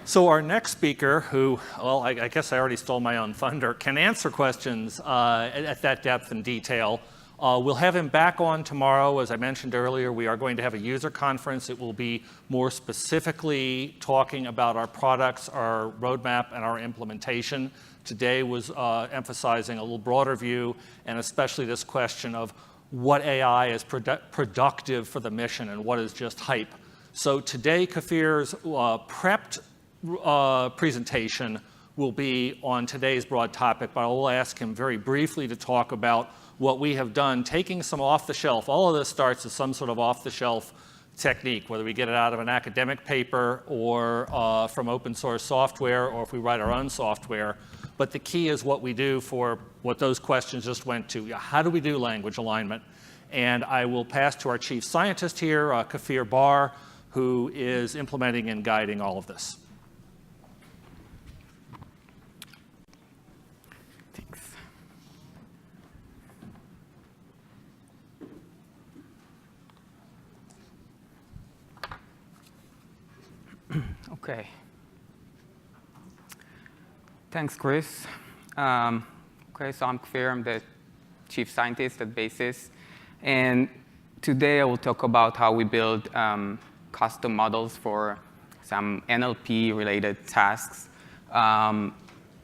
So our next speaker, who, well, I guess I already stole my own thunder, can answer questions at that depth and detail. We'll have him back on tomorrow. As I mentioned earlier, we are going to have a user conference. It will be more specifically talking about our products, our roadmap, and our implementation. Today was emphasizing a little broader view, and especially this question of what AI is productive for the mission and what is just hype. So today, Kfir's prepped presentation will be on today's broad topic, but I will ask him very briefly to talk about what we have done, taking some off-the-shelf. All of this starts as some sort of off-the-shelf technique, whether we get it out of an academic paper or from open source software, or if we write our own software. But the key is what we do for what those questions just went to. How do we do language alignment? And I will pass to our chief scientist here, Kfir Bar, who is implementing and guiding all of this. Okay. Thanks, Chris. Okay, so I'm Kfir. I'm the chief scientist at Basis. And today I will talk about how we build custom models for some NLP-related tasks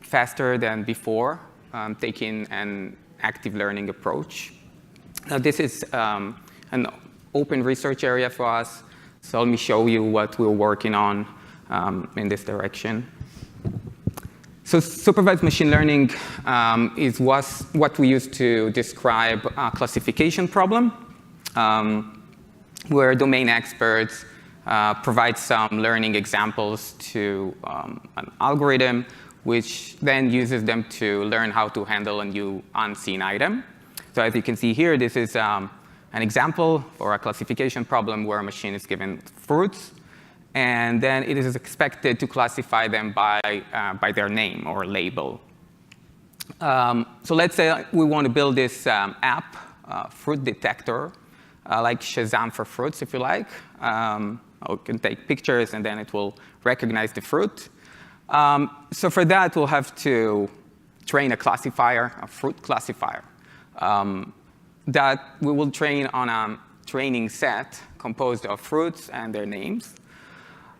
faster than before, taking an active learning approach. Now, this is an open research area for us. So let me show you what we're working on in this direction. So supervised machine learning is what we use to describe a classification problem, where domain experts provide some learning examples to an algorithm, which then uses them to learn how to handle a new unseen item. So as you can see here, this is an example for a classification problem where a machine is given fruits, and then it is expected to classify them by their name or label. So let's say we want to build this app, fruit detector, like Shazam for fruits, if you like. We can take pictures, and then it will recognize the fruit. So for that, we'll have to train a classifier, a fruit classifier, that we will train on a training set composed of fruits and their names.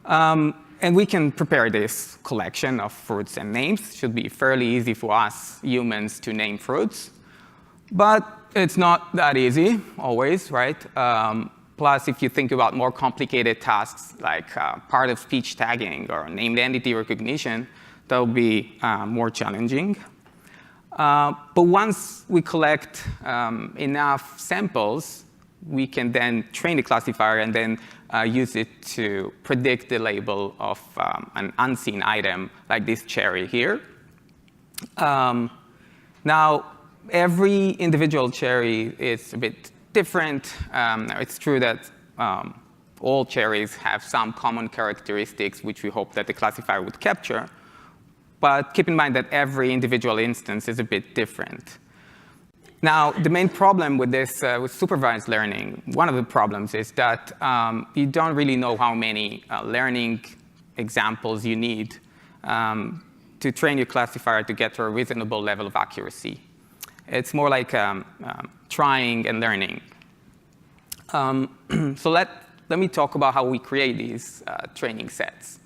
And we can prepare this collection of fruits and names. It should be fairly easy for us humans to name fruits. But it's not that easy always, right? Plus, if you think about more complicated tasks like part of speech tagging or named entity recognition, that will be more challenging. But once we collect enough samples, we can then train the classifier and then use it to predict the label of an unseen item, like this cherry here. Now, every individual cherry is a bit different. It's true that all cherries have some common characteristics which we hope that the classifier would capture. But keep in mind that every individual instance is a bit different. Now, the main problem with this, with supervised learning, one of the problems is that you don't really know how many learning examples you need to train your classifier to get to a reasonable level of accuracy. It's more like trying and learning. So let me talk about how we create these training sets.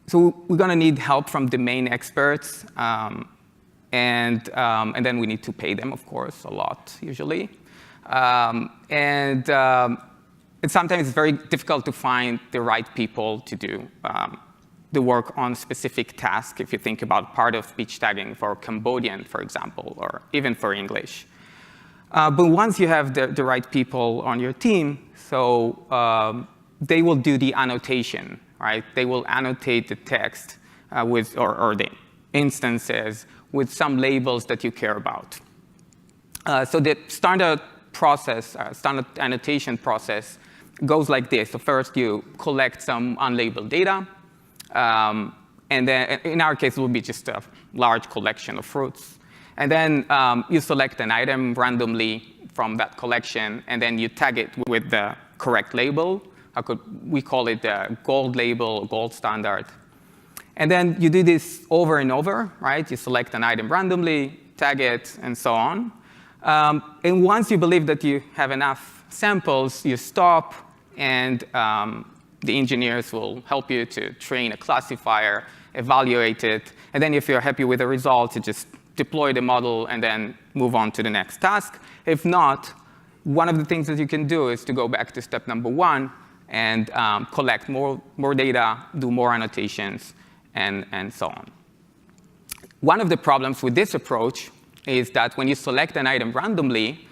So we're going to need help from domain experts. And then we need to pay them, of course, a lot, usually. Sometimes it's very difficult to find the right people to do the work on specific tasks, if you think about part of speech tagging for Cambodian, for example, or even for English. But once you have the right people on your team, so they will do the annotation, right? They will annotate the text with, or the instances with some labels that you care about. So the standard process, standard annotation process goes like this. So first you collect some unlabeled data. And then in our case, it will be just a large collection of fruits. And then you select an item randomly from that collection, and then you tag it with the correct label. we call it the gold label, gold standard. And then you do this over and over, right? You select an item randomly, tag it, and so on. And once you believe that you have enough samples, you stop, and the engineers will help you to train a classifier, evaluate it, and then if you're happy with the results, you just deploy the model and then move on to the next task. If not, one of the things that you can do is to go back to step number 1 and collect more data, do more annotations, and so on. One of the problems with this approach is that when you select an item randomly,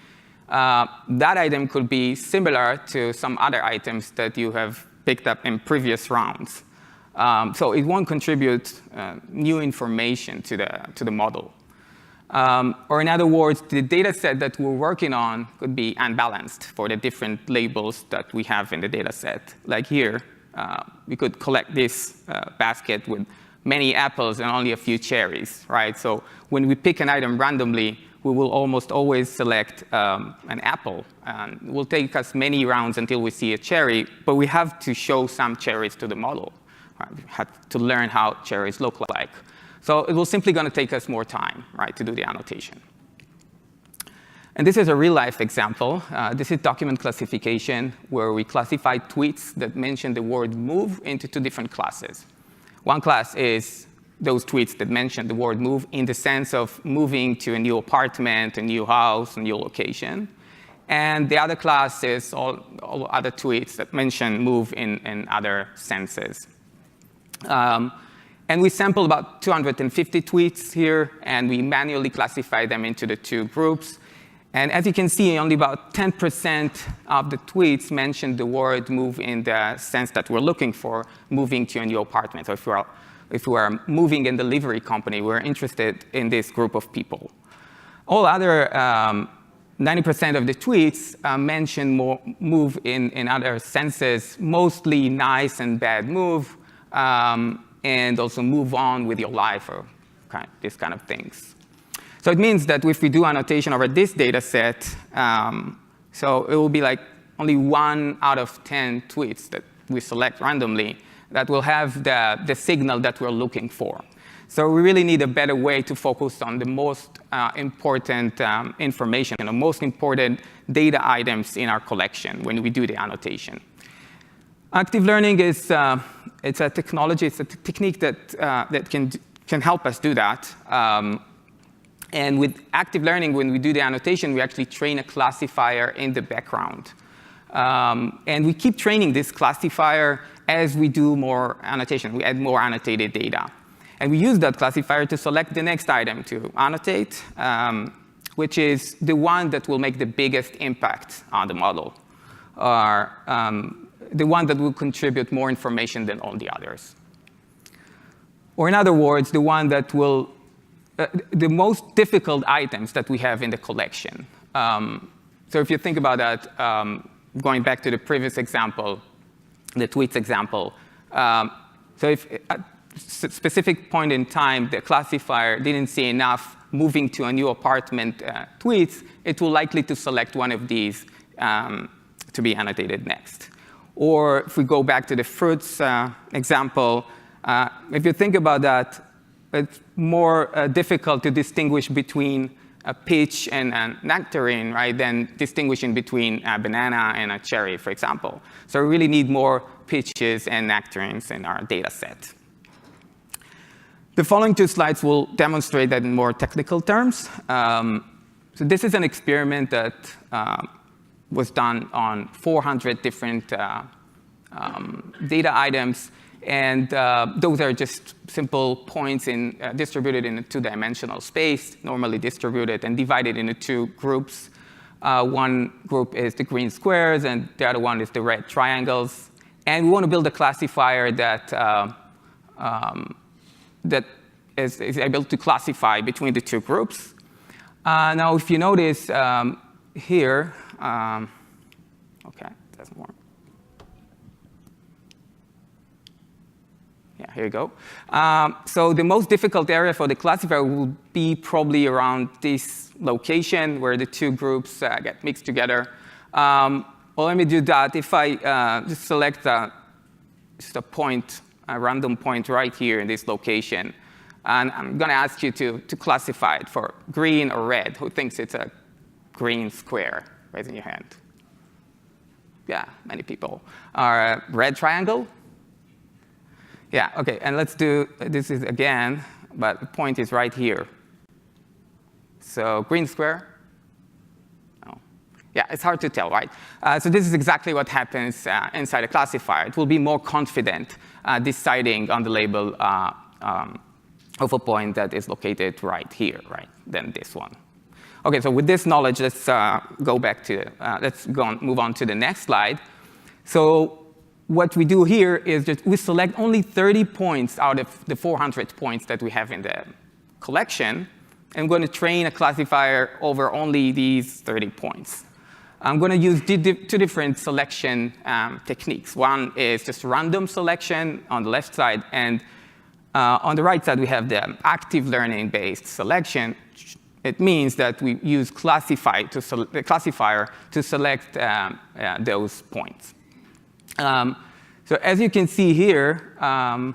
that item could be similar to some other items that you have picked up in previous rounds. So it won't contribute new information to the model. Or in other words, the data set that we're working on could be unbalanced for the different labels that we have in the data set. Like here, we could collect this basket with many apples and only a few cherries, right? So when we pick an item randomly, we will almost always select an apple. And it will take us many rounds until we see a cherry, but we have to show some cherries to the model. Right? We have to learn how cherries look like. So it will simply going to take us more time, right, to do the annotation. And this is a real-life example. This is document classification, where we classify tweets that mention the word move into 2 different classes. One class is those tweets that mention the word move in the sense of moving to a new apartment, a new house, a new location. And the other class is all other tweets that mention move in other senses. And we sample about 250 tweets here, and we manually classify them into the 2 groups. And as you can see, only about 10% of the tweets mention the word move in the sense that we're looking for, moving to a new apartment. So if we are moving in delivery company, we're interested in this group of people. All other 90% of the tweets mention move in other senses, mostly nice and bad move, and also move on with your life or these kind of things. So it means that if we do annotation over this data set, so it will be like only 1 out of 10 tweets that we select randomly that will have the signal that we're looking for. So we really need a better way to focus on the most important information and the most important data items in our collection when we do the annotation. Active learning is it's a technology, it's a technique that can help us do that. And with active learning, when we do the annotation, we actually train a classifier in the background. And we keep training this classifier as we do more annotation. We add more annotated data. And we use that classifier to select the next item to annotate, which is the one that will make the biggest impact on the model, or the one that will contribute more information than all the others. Or in other words, the one that will, the most difficult items that we have in the collection. So if you think about that, going back to the previous example, the tweets example, so if at a specific point in time the classifier didn't see enough moving to a new apartment tweets, it will likely to select one of these to be annotated next. Or if we go back to the fruits example, if you think about that, it's more difficult to distinguish between a peach and a nectarine, right, than distinguishing between a banana and a cherry, for example. So we really need more peaches and nectarines in our data set. The following 2 slides will demonstrate that in more technical terms. So this is an experiment that was done on 400 different data items. And those are just simple points distributed in a 2-dimensional space, normally distributed and divided into 2 groups. One group is the green squares, and the other one is the red triangles. And we want to build a classifier that is able to classify between the 2 groups. Now, if you notice here, OK, it doesn't work. Yeah, here you go. So the most difficult area for the classifier will be probably around this location where the 2 groups get mixed together. well, let me do that. If I just select just a point, a random point right here in this location, and I'm going to ask you to classify it for green or red. Who thinks it's a green square? Raising your hand. Yeah, many people. Or a red triangle? Yeah, OK. And let's do this is again, but the point is right here. So green square? Oh. Yeah, it's hard to tell, right? So this is exactly what happens inside a classifier. It will be more confident deciding on the label of a point that is located right here, right, than this one. OK, so with this knowledge, let's go back to, move on to the next slide. So what we do here is just we select only 30 points out of the 400 points that we have in the collection. And I'm going to train a classifier over only these 30 points. I'm going to use two different selection techniques. One is just random selection on the left side. And on the right side, we have the active learning-based selection. It means that we use classifier to select those points. So as you can see here, right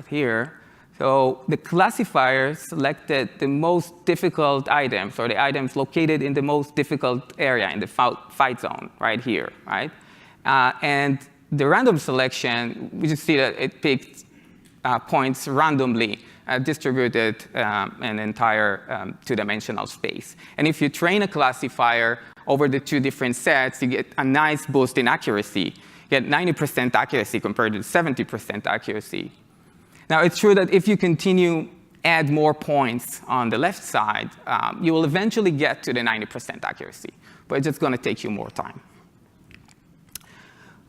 here, so the classifier selected the most difficult items, or the items located in the most difficult area in the fight zone, right here, right? And the random selection, we just see that it picked points randomly distributed an entire two-dimensional space. And if you train a classifier over the two different sets, you get a nice boost in accuracy. You get 90% accuracy compared to 70% accuracy. Now, it's true that if you continue add more points on the left side, you will eventually get to the 90% accuracy. But it's just going to take you more time.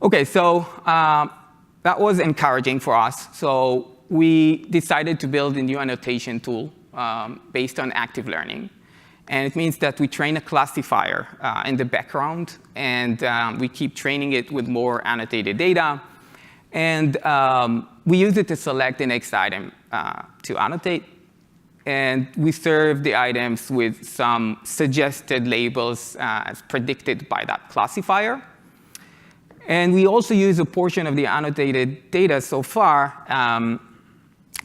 OK, so that was encouraging for us. So we decided to build a new annotation tool based on active learning. And it means that we train a classifier in the background, and we keep training it with more annotated data. And we use it to select the next item to annotate. And we serve the items with some suggested labels as predicted by that classifier. And we also use a portion of the annotated data so far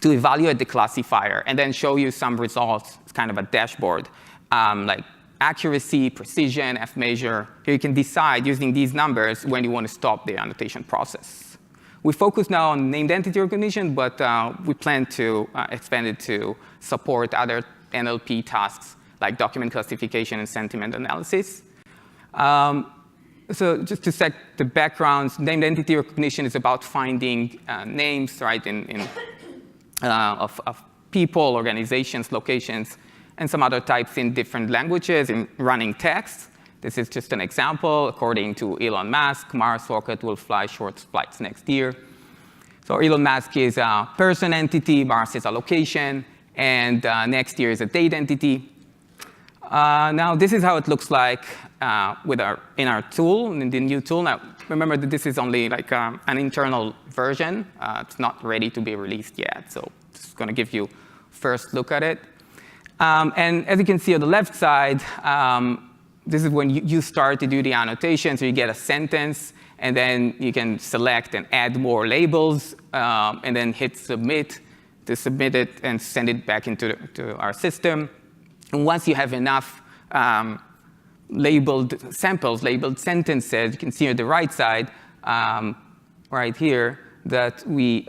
to evaluate the classifier and then show you some results. It's kind of a dashboard, like accuracy, precision, F-measure. Here you can decide using these numbers when you want to stop the annotation process. We focus now on named entity recognition, but we plan to expand it to support other NLP tasks like document classification and sentiment analysis. So just to set the background, named entity recognition is about finding names, right, of people, organizations, locations, and some other types in different languages in running text. This is just an example. According to Elon Musk, Mars rocket will fly short flights next year. So Elon Musk is a person entity, Mars is a location, and next year is a date entity. Now, this is how it looks like in our tool, in the new tool. Now, remember that this is only like an internal version. It's not ready to be released yet, so just going to give you first look at it. And as you can see on the left side, this is when you start to do the annotation. So you get a sentence, and then you can select and add more labels, and then hit submit to submit it and send it back into our system. And once you have enough labeled samples, labeled sentences, you can see on the right side, right here, that we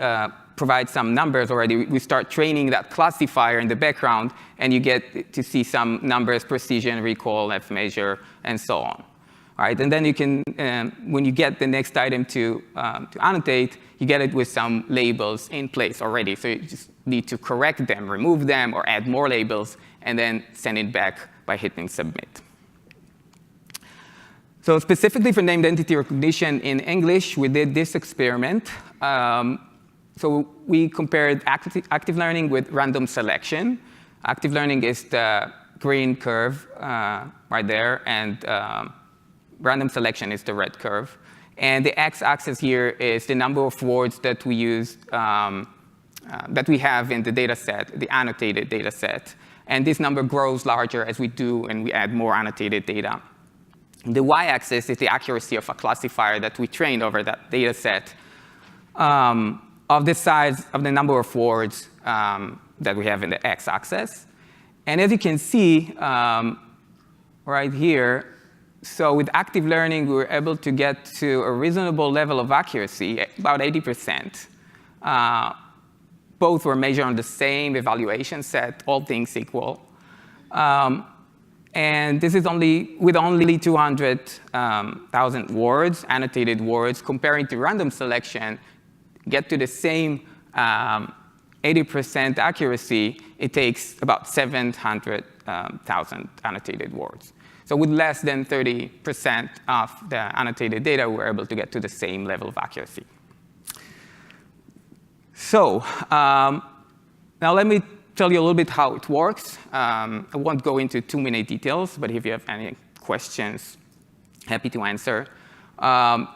provide some numbers already. We start training that classifier in the background, and you get to see some numbers, precision, recall, F-measure, and so on. All right, and then you can, when you get the next item to annotate, you get it with some labels in place already. So you just need to correct them, remove them, or add more labels, and then send it back by hitting submit. So specifically for named entity recognition in English, we did this experiment. So we compared active learning with random selection. Active learning is the green curve right there, and random selection is the red curve. And the x-axis here is the number of words that we use, that we have in the data set, the annotated data set. And this number grows larger as we do and we add more annotated data. The y-axis is the accuracy of a classifier that we trained over that data set of the size of the number of words that we have in the x-axis. And as you can see right here, so with active learning, we were able to get to a reasonable level of accuracy, about 80%. Both were measured on the same evaluation set, all things equal. And this is with only 200,000 words, annotated words, comparing to random selection, get to the same 80% accuracy, it takes about 700,000 annotated words. So with less than 30% of the annotated data, we're able to get to the same level of accuracy. So now let me tell you a little bit how it works. I won't go into too many details, but if you have any questions, happy to answer.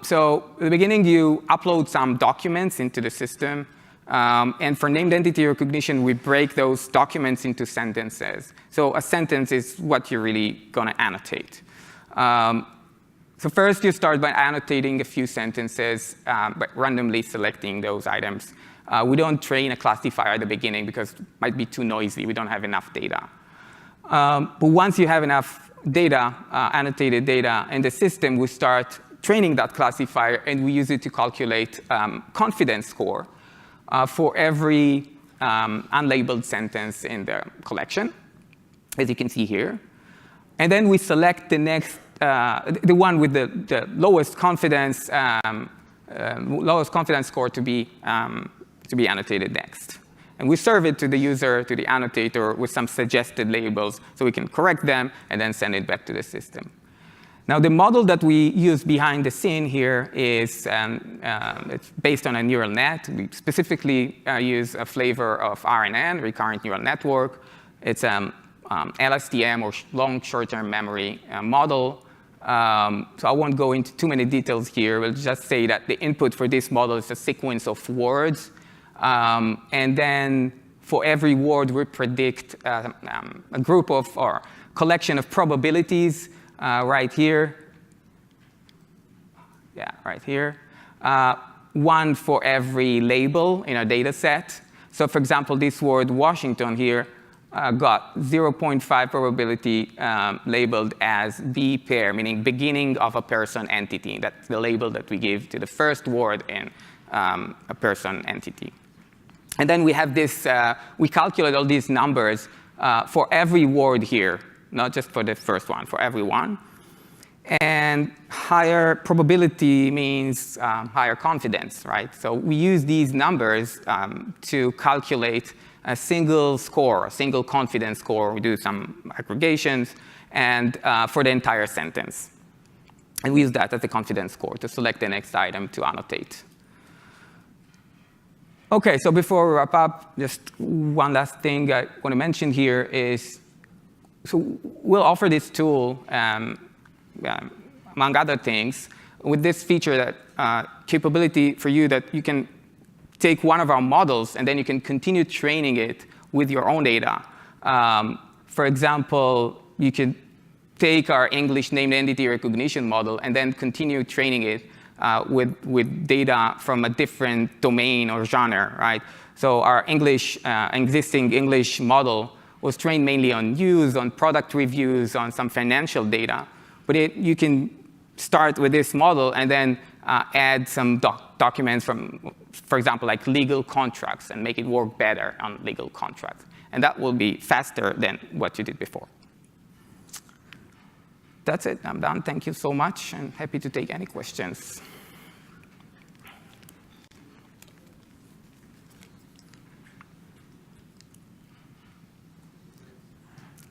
So at the beginning, you upload some documents into the system. And for named entity recognition, we break those documents into sentences. So a sentence is what you're really going to annotate. So first, you start by annotating a few sentences, by randomly selecting those items. We don't train a classifier at the beginning because it might be too noisy. We don't have enough data. But once you have enough data, annotated data in the system, we start training that classifier, and we use it to calculate confidence score for every unlabeled sentence in the collection, as you can see here. And then we select the next, the one with the lowest confidence score to be annotated next. And we serve it to the user, to the annotator, with some suggested labels so we can correct them and then send it back to the system. Now, the model that we use behind the scene here is it's based on a neural net. We specifically use a flavor of RNN, recurrent neural network. It's LSTM, or long short-term memory model. So I won't go into too many details here. We'll just say that the input for this model is a sequence of words. And then for every word, we predict a group of, or collection of probabilities right here. Yeah, right here. One for every label in our data set. So for example, this word Washington here got 0.5 probability labeled as B pair, meaning beginning of a person entity. That's the label that we give to the first word in a person entity. And then we have this, we calculate all these numbers for every word here, not just for the first one, for every one. And higher probability means higher confidence, right? So we use these numbers to calculate a single score, a single confidence score. We do some aggregations, and for the entire sentence. And we use that as a confidence score to select the next item to annotate. OK, so before we wrap up, just one last thing I want to mention here is, so we'll offer this tool, among other things, with this feature that capability for you that you can take one of our models, and then you can continue training it with your own data. For example, you could take our English named entity recognition model and then continue training it with data from a different domain or genre, right? So our existing English model was trained mainly on news, on product reviews, on some financial data. But you can start with this model and then add some documents from, for example, like legal contracts, and make it work better on legal contracts. And that will be faster than what you did before. That's it. I'm done. Thank you so much, and happy to take any questions.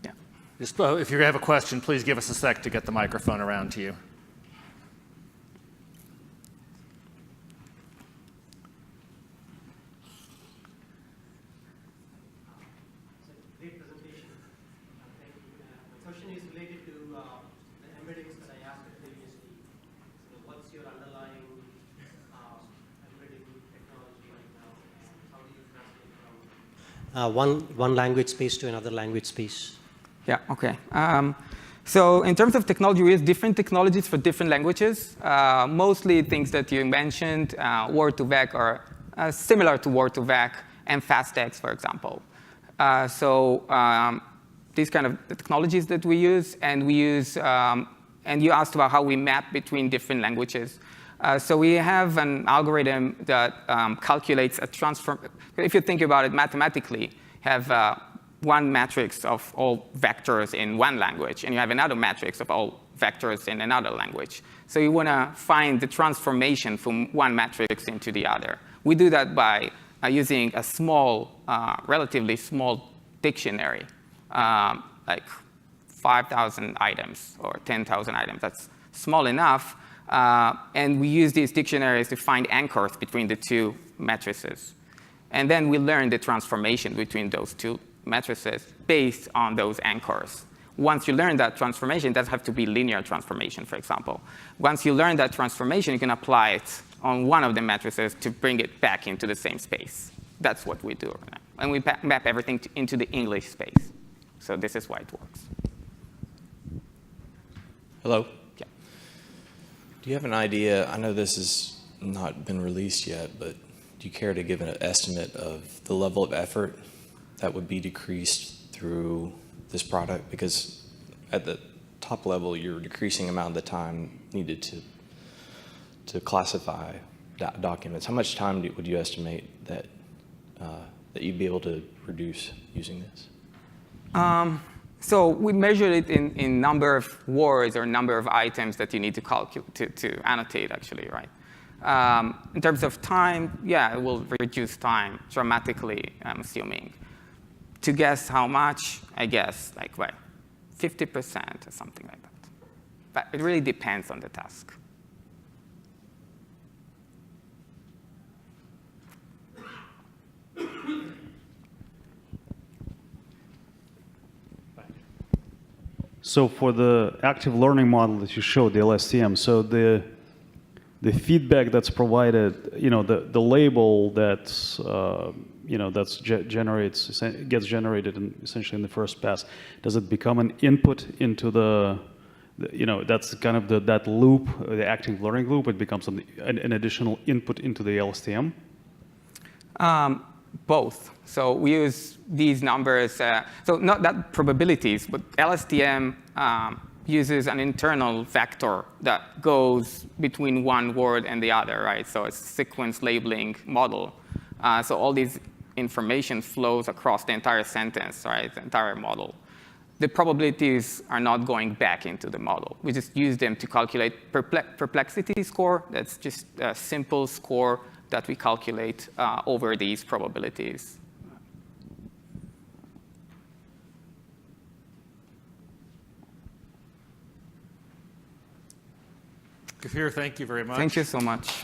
Yeah. Just, if you have a question, please give us a sec to get the microphone around to you. One language space to another language space. Yeah, OK. So in terms of technology, we use different technologies for different languages. Mostly things that you mentioned, Word2Vec are similar to Word2Vec and FastText, for example. These kind of technologies that we use, and we use, and you asked about how we map between different languages. So we have an algorithm that calculates a transform. If you think about it mathematically, have one matrix of all vectors in one language, and you have another matrix of all vectors in another language. So you want to find the transformation from one matrix into the other. We do that by using a small, relatively small dictionary, like 5,000 items or 10,000 items. That's small enough. And we use these dictionaries to find anchors between the two matrices. And then we learn the transformation between those two matrices based on those anchors. Once you learn that transformation, it doesn't have to be linear transformation, for example. Once you learn that transformation, you can apply it on one of the matrices to bring it back into the same space. That's what we do. And we map everything into the English space. So this is why it works. Hello? Yeah. Do you have an idea? I know this has not been released yet, but do you care to give an estimate of the level of effort that would be decreased through this product? Because at the top level, you're decreasing the amount of the time needed to classify documents. How much time would you estimate that you'd be able to reduce using this? So we measured it in number of words or number of items that you need to calculate to annotate, actually, right? In terms of time, yeah, it will reduce time dramatically, I'm assuming. To guess how much, I guess, like, what, 50% or something like that. But it really depends on the task. So for the active learning model that you showed, the LSTM, so the feedback that's provided, the label that's gets generated essentially in the first pass, does it become an input into that's kind of that loop, the active learning loop? It becomes an additional input into the LSTM? Both. So we use these numbers. So not that probabilities, but LSTM uses an internal vector that goes between one word and the other, right? So it's a sequence labeling model. So all these information flows across the entire sentence, right? The entire model. The probabilities are not going back into the model. We just use them to calculate perplexity score. That's just a simple score that we calculate over these probabilities. Kfir, thank you very much. Thank you so much.